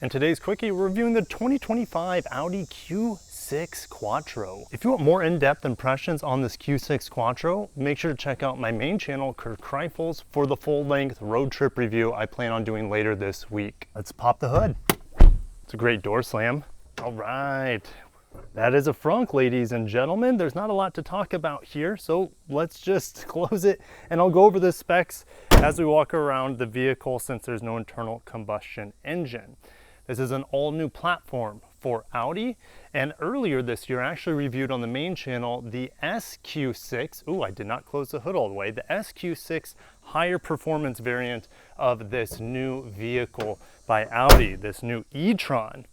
In today's quickie, we're reviewing the 2025 Audi Q6 Quattro. If you want more in-depth impressions on this Q6 Quattro, make sure to check out my main channel, Kirk Kreifels, for the full-length road trip review I plan on doing later this week. Let's pop the hood. It's a great door slam. All right. That is a frunk, ladies and gentlemen. There's not a lot to talk about here, so let's just close it and I'll go over the specs as we walk around the vehicle since there's no internal combustion engine. This is an all-new platform for Audi, and earlier this year I actually reviewed on the main channel the SQ6. Ooh, I did not close the hood all the way. The SQ6 higher performance variant of this new vehicle by Audi, this new e-tron.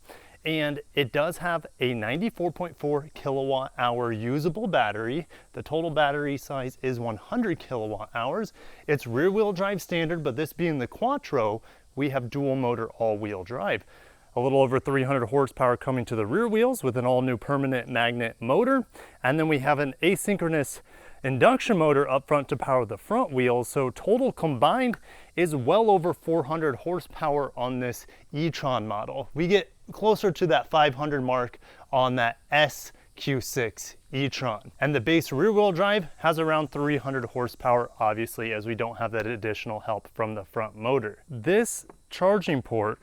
And it does have a 94.4 kilowatt hour usable battery. The total battery size is 100 kilowatt hours. It's rear wheel drive standard, but this being the Quattro, we have dual motor all wheel drive. A little over 300 horsepower coming to the rear wheels with an all new permanent magnet motor. And then we have an asynchronous induction motor up front to power the front wheels. So total combined is well over 400 horsepower on this e-tron model. We get closer to that 500 mark on that SQ6 e-tron. And the base rear wheel drive has around 300 horsepower, obviously, as we don't have that additional help from the front motor. This charging port,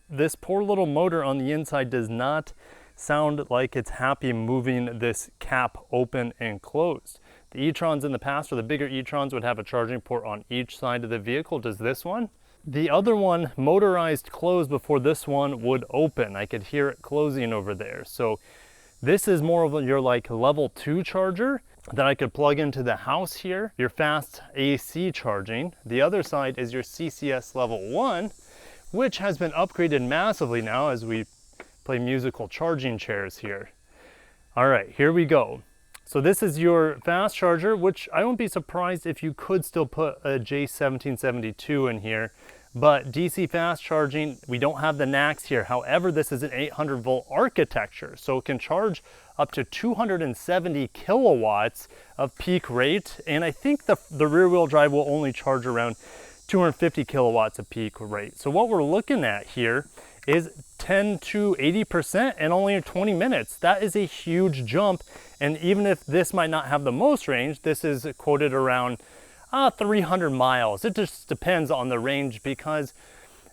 this poor little motor on the inside does not sound like it's happy moving this cap open and closed. The e-trons in the past, or the bigger e-trons, would have a charging port on each side of the vehicle. Does this one? The other one motorized closed before this one would open. I could hear it closing over there. So this is more of your like level 2 charger that I could plug into the house here, your fast AC charging. The other side is your CCS level 1, which has been upgraded massively now as we play musical charging chairs here. All right, here we go. So this is your fast charger, which I won't be surprised if you could still put a J1772 in here, but DC fast charging, we don't have the NACS here. However, this is an 800 volt architecture, so it can charge up to 270 kilowatts of peak rate. And I think the rear wheel drive will only charge around 250 kilowatts of peak rate. So what we're looking at here is 10 to 80% in only 20 minutes. That is a huge jump. And even if this might not have the most range, this is quoted around 300 miles. It just depends on the range, because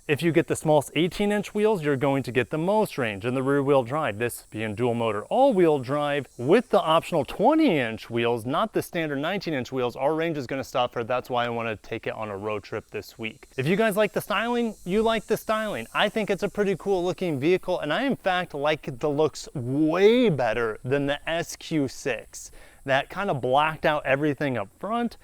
if you get the smallest 18-inch wheels, you're going to get the most range in the rear wheel drive. This being dual motor all-wheel drive with the optional 20-inch wheels, not the standard 19-inch wheels, our range is going to stop here. That's why I want to take it on a road trip this week. If you guys like the styling, you like the styling. I think it's a pretty cool looking vehicle, and I in fact like the looks way better than the SQ6. That kind of blacked out everything up front.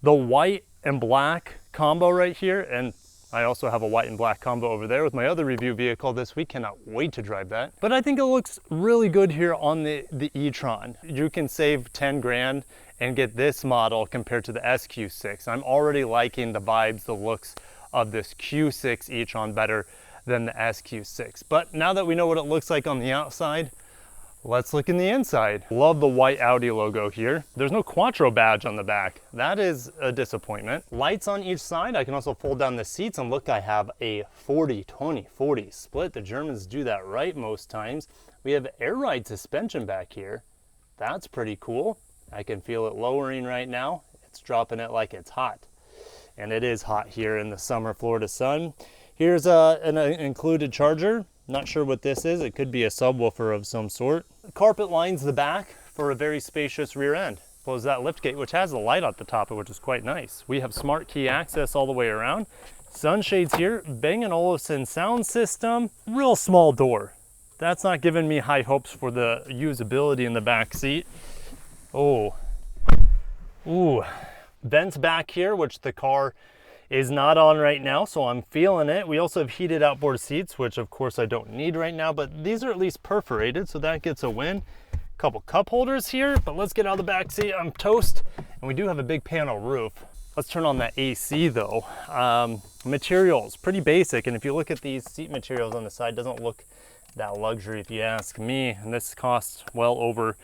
The white and black combo right here, and I also have a white and black combo over there with my other review vehicle this week. Cannot wait to drive that. But I think it looks really good here on the e-tron. You can save 10 grand and get this model compared to the SQ6. I'm already liking the vibes, the looks of this Q6 e-tron better than the SQ6. But now that we know what it looks like on the outside, let's look in the inside. Love the white Audi logo here. There's no Quattro badge on the back. That is a disappointment. Lights on each side. I can also fold down the seats, and look, I have a 40-20-40 split. The Germans do that right most times. We have air ride suspension back here. That's pretty cool. I can feel it lowering right now. It's dropping it like it's hot. And it is hot here in the summer Florida sun. Here's an included charger. Not sure what this is. It could be a subwoofer of some sort. Carpet lines the back for a very spacious rear end. Close that liftgate, which has a light at the top, which is quite nice. We have smart key access all the way around. Sunshades here, Bang & Olufsen sound system. Real small door. That's not giving me high hopes for the usability in the back seat. Oh, ooh. Vents back here, which the car is not on right now, so I'm feeling it. We also have heated outboard seats, which of course I don't need right now, but these are at least perforated, so that gets a win. Couple cup holders here, but let's get out of the back seat. I'm toast, and we do have a big panel roof. Let's turn on that AC though. Materials, pretty basic, and if you look at these seat materials on the side, doesn't look that luxury if you ask me, and this costs well over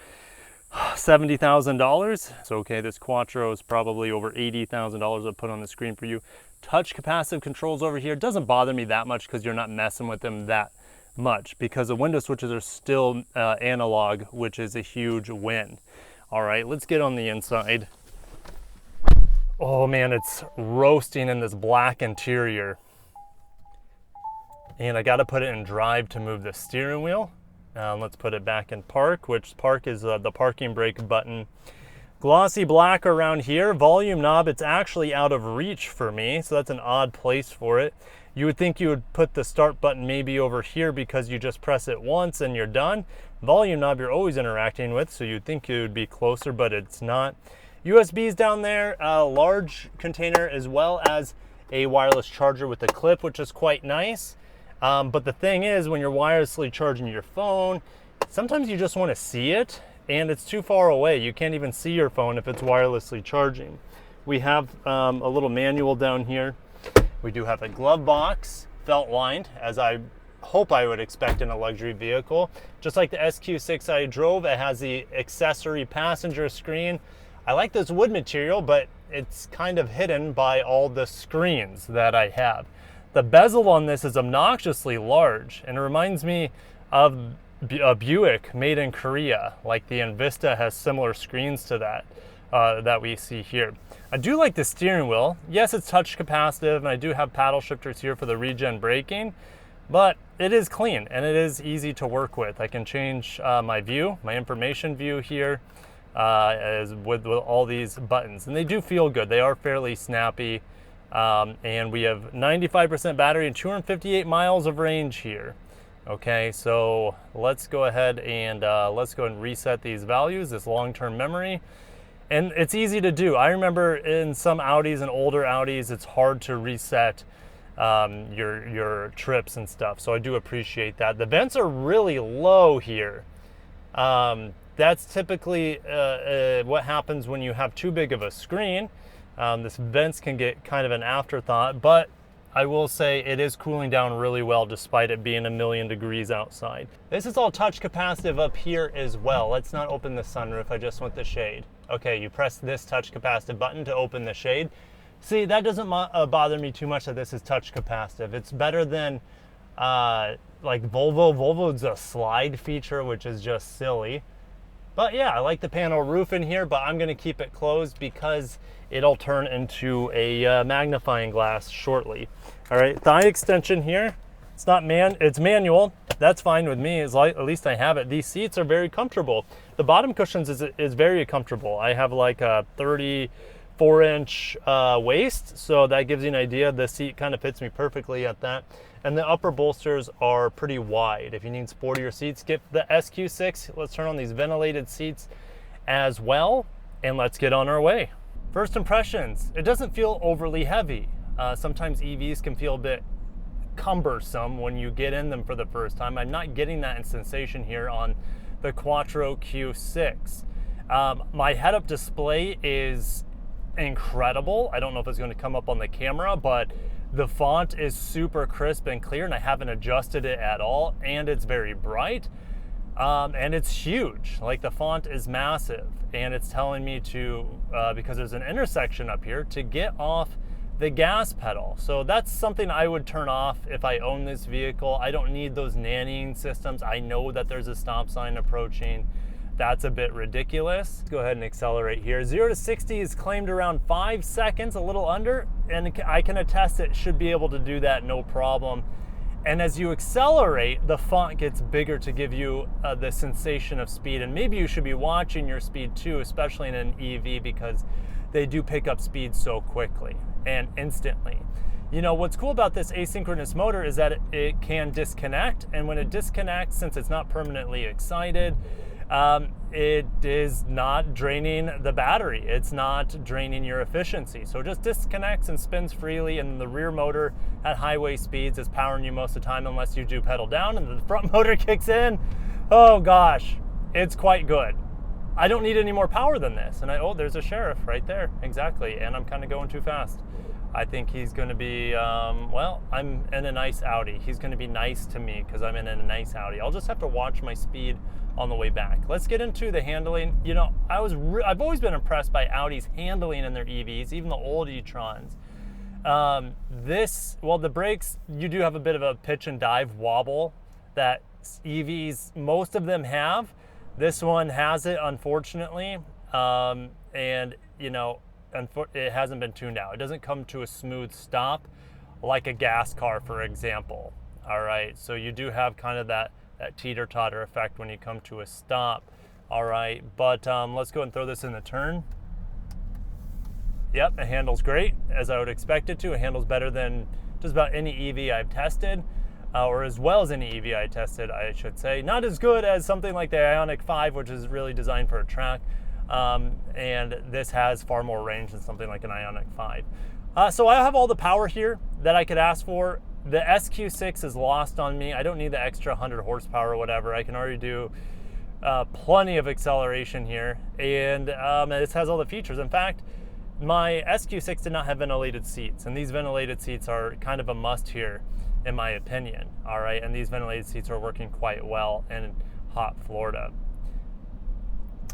$70,000. So okay, this Quattro is probably over $80,000 I'll put on the screen for you. touch capacitive controls over here. It doesn't bother me that much because you're not messing with them that much, because the window switches are still analog, which is a huge win. All right, let's get on the inside. Oh man, it's roasting in this black interior. And I got to put it in drive to move the steering wheel. Let's put it back in park, which park is the parking brake button. Glossy black around here. Volume knob, it's actually out of reach for me, so that's an odd place for it. You would think you would put the start button maybe over here because you just press it once and you're done. Volume knob you're always interacting with, so you'd think it would be closer, but it's not. USBs down there, a large container, as well as a wireless charger with a clip, which is quite nice. But the thing is, when you're wirelessly charging your phone, sometimes you just want to see it, and it's too far away. You can't even see your phone if it's wirelessly charging. We have a little manual down here. We do have a glove box, felt lined, as I hope I would expect in a luxury vehicle. Just like the SQ6 I drove, it has the accessory passenger screen. I like this wood material, but it's kind of hidden by all the screens that I have. The bezel on this is obnoxiously large, and it reminds me of a Buick made in Korea. Like the Envista has similar screens to that that we see here. I do like the steering wheel. Yes, it's touch capacitive, and I do have paddle shifters here for the regen braking, but it is clean and it is easy to work with. I can change my view, my information view here, as with all these buttons, and they do feel good. They are fairly snappy, and we have 95% battery and 258 miles of range here. Okay, so let's go ahead and reset these values, this long-term memory. And it's easy to do. I remember in some Audis and older Audis, it's hard to reset your trips and stuff. So I do appreciate that. The vents are really low here. That's typically what happens when you have too big of a screen. This vents can get kind of an afterthought, but I will say it is cooling down really well despite it being 1,000,000 degrees outside. This is all touch capacitive up here as well. Let's not open the sunroof, I just want the shade. Okay, you press this touch capacitive button to open the shade. See, that doesn't bother me too much that this is touch capacitive. It's better than like Volvo. Volvo's a slide feature, which is just silly. But yeah, I like the panel roof in here, but I'm gonna keep it closed because it'll turn into a magnifying glass shortly. All right, thigh extension here. It's not it's manual. That's fine with me, at least I have it. These seats are very comfortable. The bottom cushions is very comfortable. I have like a 34-inch waist, so that gives you an idea. The seat kind of fits me perfectly at that. And the upper bolsters are pretty wide. If you need sportier seats, get the SQ6. Let's turn on these ventilated seats as well, and let's get on our way. First impressions, it doesn't feel overly heavy. Sometimes EVs can feel a bit cumbersome when you get in them for the first time. I'm not getting that sensation here on the Quattro Q6. My head-up display is incredible. I don't know if it's going to come up on the camera, but the font is super crisp and clear, and I haven't adjusted it at all, and it's very bright, and it's huge. Like, the font is massive, and it's telling me to, because there's an intersection up here, to get off the gas pedal. So that's something I would turn off if I own this vehicle. I don't need those nannying systems. I know that there's a stop sign approaching. That's a bit ridiculous. Let's go ahead and accelerate here. 0 to 60 is claimed around 5 seconds, a little under, and I can attest it should be able to do that no problem. And as you accelerate, the font gets bigger to give you the sensation of speed. And maybe you should be watching your speed too, especially in an EV, because they do pick up speed so quickly and instantly. You know, what's cool about this asynchronous motor is that it can disconnect, and when it disconnects, since it's not permanently excited, it is not draining the battery. It's not draining your efficiency. So it just disconnects and spins freely, and the rear motor at highway speeds is powering you most of the time unless you do pedal down, and the front motor kicks in. Oh gosh, it's quite good. I don't need any more power than this. And oh, there's a sheriff right there. Exactly, and I'm kind of going too fast. I think he's going to be, well, I'm in a nice Audi. He's going to be nice to me because I'm in a nice Audi. I'll just have to watch my speed on the way back. Let's get into the handling. You know, I've always been impressed by Audi's handling in their EVs, even the old e-trons. Well, the brakes, you do have a bit of a pitch and dive wobble that EVs, most of them have. This one has it, unfortunately, and you know, it hasn't been tuned out. It doesn't come to a smooth stop like a gas car, for example. All right, so you do have kind of that teeter-totter effect when you come to a stop. All right, but let's go and throw this in the turn. Yep, it handles great, as I would expect it to. It handles better than just about any EV I've tested, or as well as any EV I tested, I should say. Not as good as something like the Ioniq 5, which is really designed for a track, and this has far more range than something like an Ioniq 5. So I have all the power here that I could ask for. The SQ6 is lost on me. I don't need the extra 100 horsepower or whatever. I can already do plenty of acceleration here, and this has all the features. In fact, my SQ6 did not have ventilated seats, and these ventilated seats are kind of a must here, in my opinion. All right, and these ventilated seats are working quite well in hot Florida.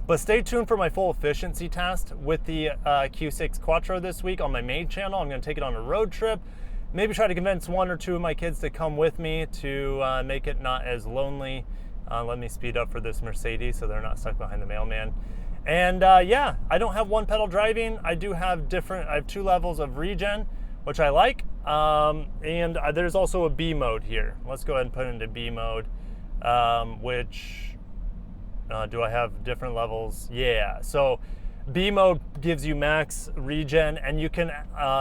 But stay tuned for my full efficiency test with the Q6 Quattro this week on my main channel. I'm going to take it on a road trip. Maybe try to convince one or two of my kids to come with me to make it not as lonely. Let me speed up for this Mercedes so they're not stuck behind the mailman. And yeah, I don't have one pedal driving. I do have I have 2 levels of regen, which I like. And there's also a B mode here. Let's go ahead and put it into B mode, which, do I have different levels? Yeah, so B mode gives you max regen, and you can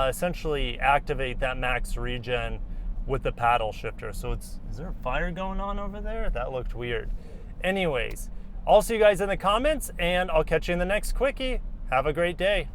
essentially activate that max regen with the paddle shifter. So is there a fire going on over there? That looked weird. Anyways, I'll see you guys in the comments, and I'll catch you in the next quickie. Have a great day.